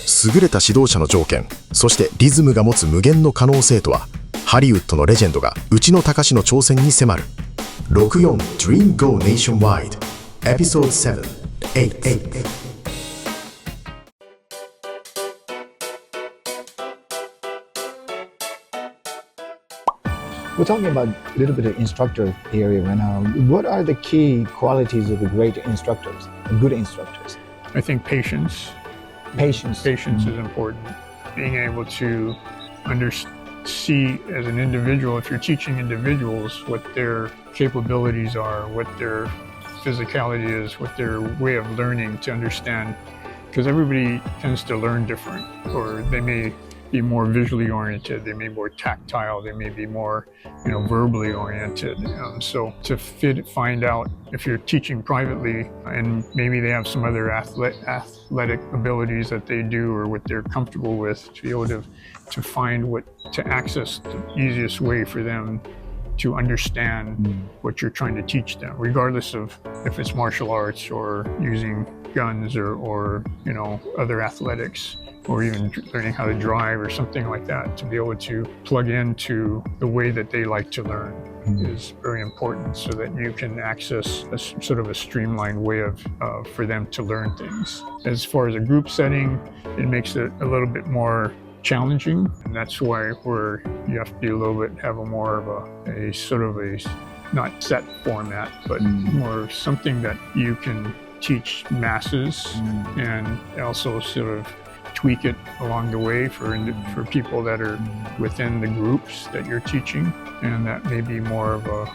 優れた指導者の条件、そしてリズムが持つ無限の可能性とは、ハリウッドのレジェンドが内野隆の挑戦に迫る。64 Dream Go Nationwide Episode 7 8 We're talking about a little bit of instructor area right now. What are the key qualities of a great instructors, good instructors? I think patience. Patience. Patience is important. Being able to see as an individual, if you're teaching individuals, what their capabilities are, what their physicality is, what their way of learning, to understand, because everybody tends to learn different, or they may be more visually oriented, they may be more tactile, they may be more, verbally oriented. So to find out if you're teaching privately, and maybe they have some other athletic abilities that they do or what they're comfortable with, to be able to find to access the easiest way for them to understand what you're trying to teach them, regardless of if it's martial arts or using guns or other athletics, or even learning how to drive or something like that. To be able to plug into the way that they like to learn is very important, so that you can access a sort of a streamlined way for them to learn things. As far as a group setting, it makes it a little bit more challenging, and that's why you have to be a little bit, have a more of a sort of a not set format, but more something that you can teach masses and also sort of tweak it along the way for people that are within the groups that you're teaching, and that may be more of a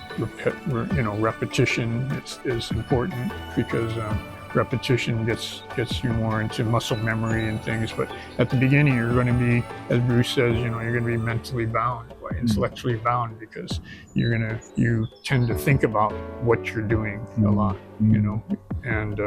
repetition is important, because repetition gets you more into muscle memory and things. But at the beginning, you're going to be, as Bruce says, you're going to be mentally bound, intellectually bound, because you tend to think about what you're doing a lot, and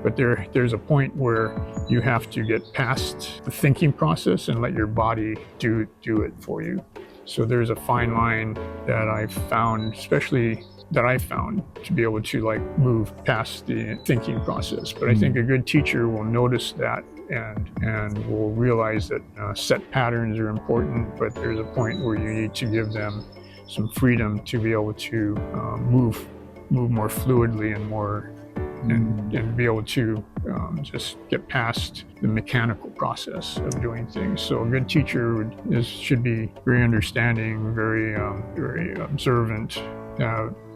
but there's a point where you have to get past the thinking process and let your body do it for you. So there's a fine line that I've found, to be able to move past the thinking process. But I think a good teacher will notice that and will realize that set patterns are important, but there's a point where you need to give them some freedom to be able to move more fluidly and more and be able to just get past the mechanical process of doing things. So a good teacher should be very understanding, very observant,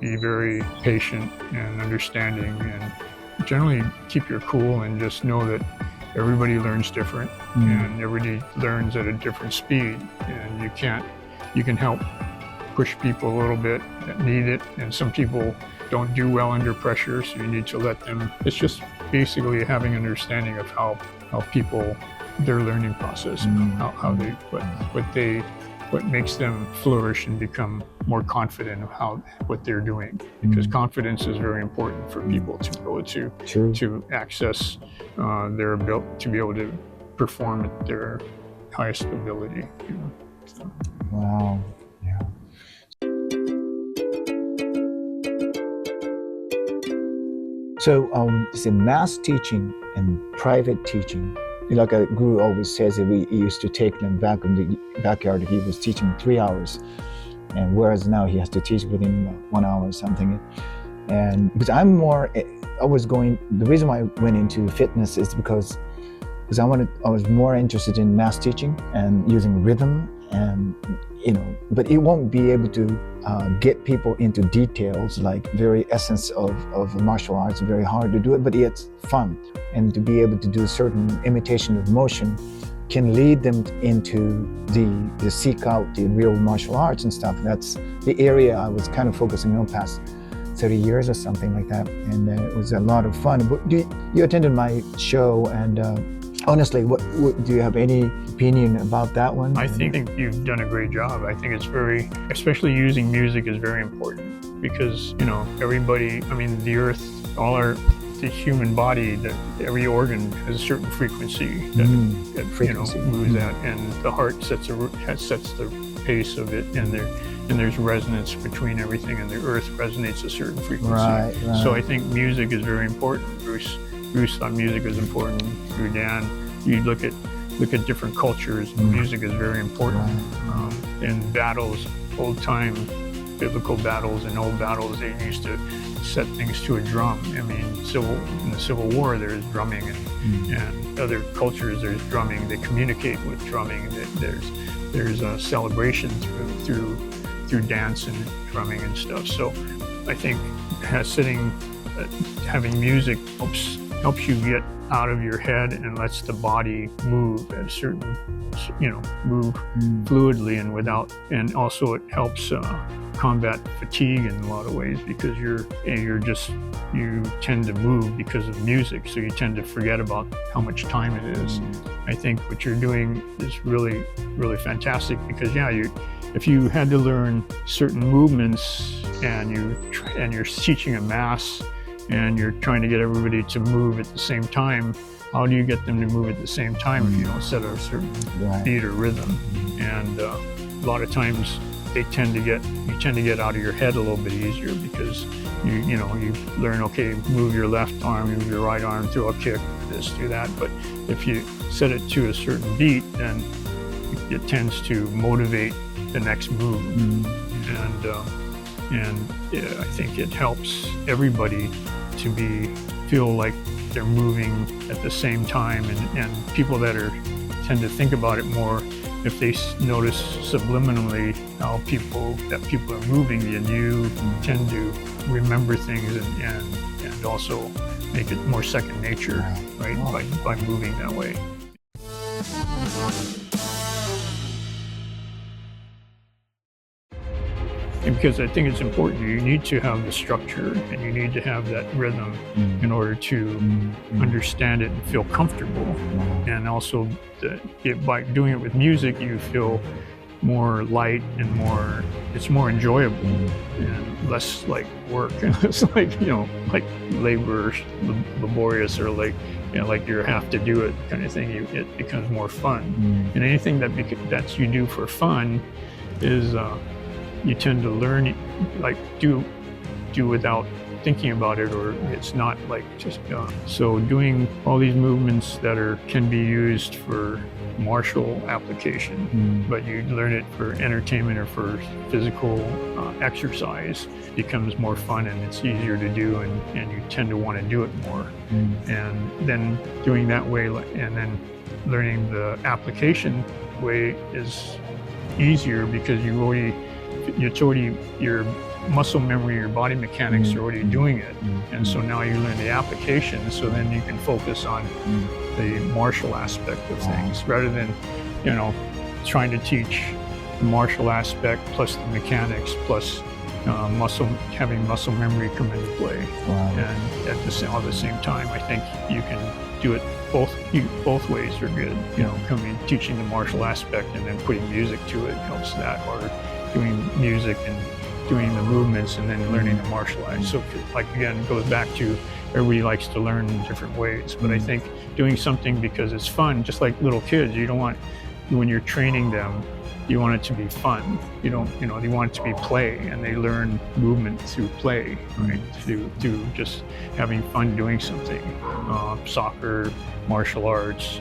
be very patient and understanding, and generally keep your cool and just know that everybody learns different and everybody learns at a different speed, and you can help push people a little bit that need it, and some people don't do well under pressure, so you need to let them. It's just basically having an understanding of how people, their learning process, how they what makes them flourish and become more confident of what they're doing, because confidence is very important for people to be able to access their ability, to be able to perform at their highest ability. So. Wow. Yeah. So, it's in mass teaching and private teaching. Like a guru always says that we used to take them back in the backyard. He was teaching 3 hours, and whereas now he has to teach within 1 hour or something. And because the reason why I went into fitness is because I was more interested in mass teaching and using rhythm, and but it won't be able to get people into details, like very essence of martial arts. Very hard to do it, but it's fun, and to be able to do certain imitation of motion can lead them into the seek out the real martial arts and stuff. That's the area I was kind of focusing on past 30 years or something like that, and it was a lot of fun. But you attended my show, and honestly, what do you have any opinion about that one? I think you've done a great job. I think it's especially using music is very important, because everybody, the earth, the human body, every organ has a certain frequency that moves at, and the heart sets the pace of it, and there's resonance between everything, and the earth resonates a certain frequency. Right. So I think music is very important. Bruce thought music was important. Through Dan, you look at different cultures. Music is very important. In battles, old time biblical battles and old battles, they used to set things to a drum. I mean, in the Civil War, there's drumming, and other cultures there's drumming. They communicate with drumming. There's celebration through dance and drumming and stuff. So I think having music helps you get out of your head and lets the body move at a certain, move fluidly and also it helps combat fatigue in a lot of ways, because you tend to move because of music, so you tend to forget about how much time it is. I think what you're doing is really, really fantastic, because if you had to learn certain movements and you're teaching a mass and you're trying to get everybody to move at the same time, how do you get them to move at the same time if you don't set a certain beat or rhythm? And a lot of times you tend to get out of your head a little bit easier, because you learn, okay, move your left arm, move your right arm, throw a kick, this, do that. But if you set it to a certain beat, then it tends to motivate the next move. And I think it helps everybody to feel like they're moving at the same time, and people that tend to think about it more, if they notice subliminally how people are moving, then you tend to remember things and also make it more second nature, right? By moving that way. And because I think it's important, you need to have the structure and you need to have that rhythm in order to understand it and feel comfortable. And also, by doing it with music, you feel more light and it's more enjoyable and less like work, and it's like laborious, or like you have to do it kind of thing. It becomes more fun. And anything that you do for fun is you tend to learn, like do without thinking about it, or it's not like just so doing all these movements that can be used for martial application, but you learn it for entertainment or for physical exercise, becomes more fun and it's easier to do, and you tend to want to do it more. And then doing that way, and then learning the application way is easier, because your muscle memory, your body mechanics are already doing it, and so now you learn the application, so then you can focus on the martial aspect of things, rather than trying to teach the martial aspect plus the mechanics plus having muscle memory come into play. And at the same time, I think you can do it both ways are good. Teaching the martial aspect and then putting music to it helps that, or doing music and doing the movements and then learning the martial arts. So again, it goes back to everybody likes to learn in different ways, but I think doing something because it's fun, just like little kids, you don't want, when you're training them, you want it to be fun. You want it to be play, and they learn movement through play, right? Through just having fun doing something. Soccer, martial arts,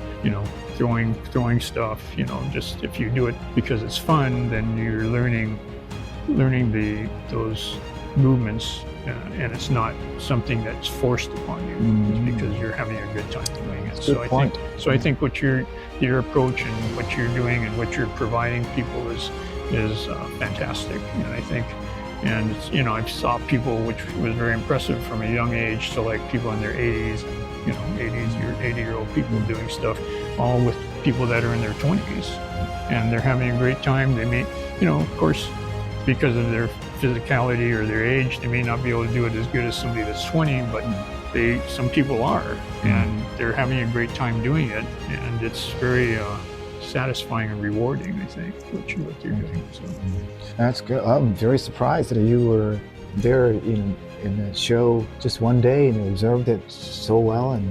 throwing stuff, just if you do it because it's fun, then you're learning those movements, and it's not something that's forced upon you. It's because you're having a good time doing it. So I think what your approach and what you're doing and what you're providing people is fantastic. And I think, and I saw people, which was very impressive from a young age, to like people in their 80s, 80-year-old people doing stuff, all with people that are in their 20s, and they're having a great time. They may, of course, because of their physicality or their age, they may not be able to do it as good as somebody that's 20, but some people are, and they're having a great time doing it, and it's very satisfying and rewarding, I think, what you're doing. So that's good. I'm very surprised that you were there in the show just one day and observed it so well. And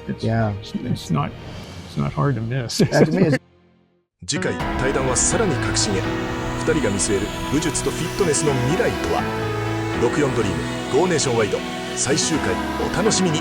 it's not hard to miss. 次回対談はさらに革新へ。2人が見据える武術とフィットネスの未来とは。64ドリーム GO ネーションワイド最終回お楽しみに。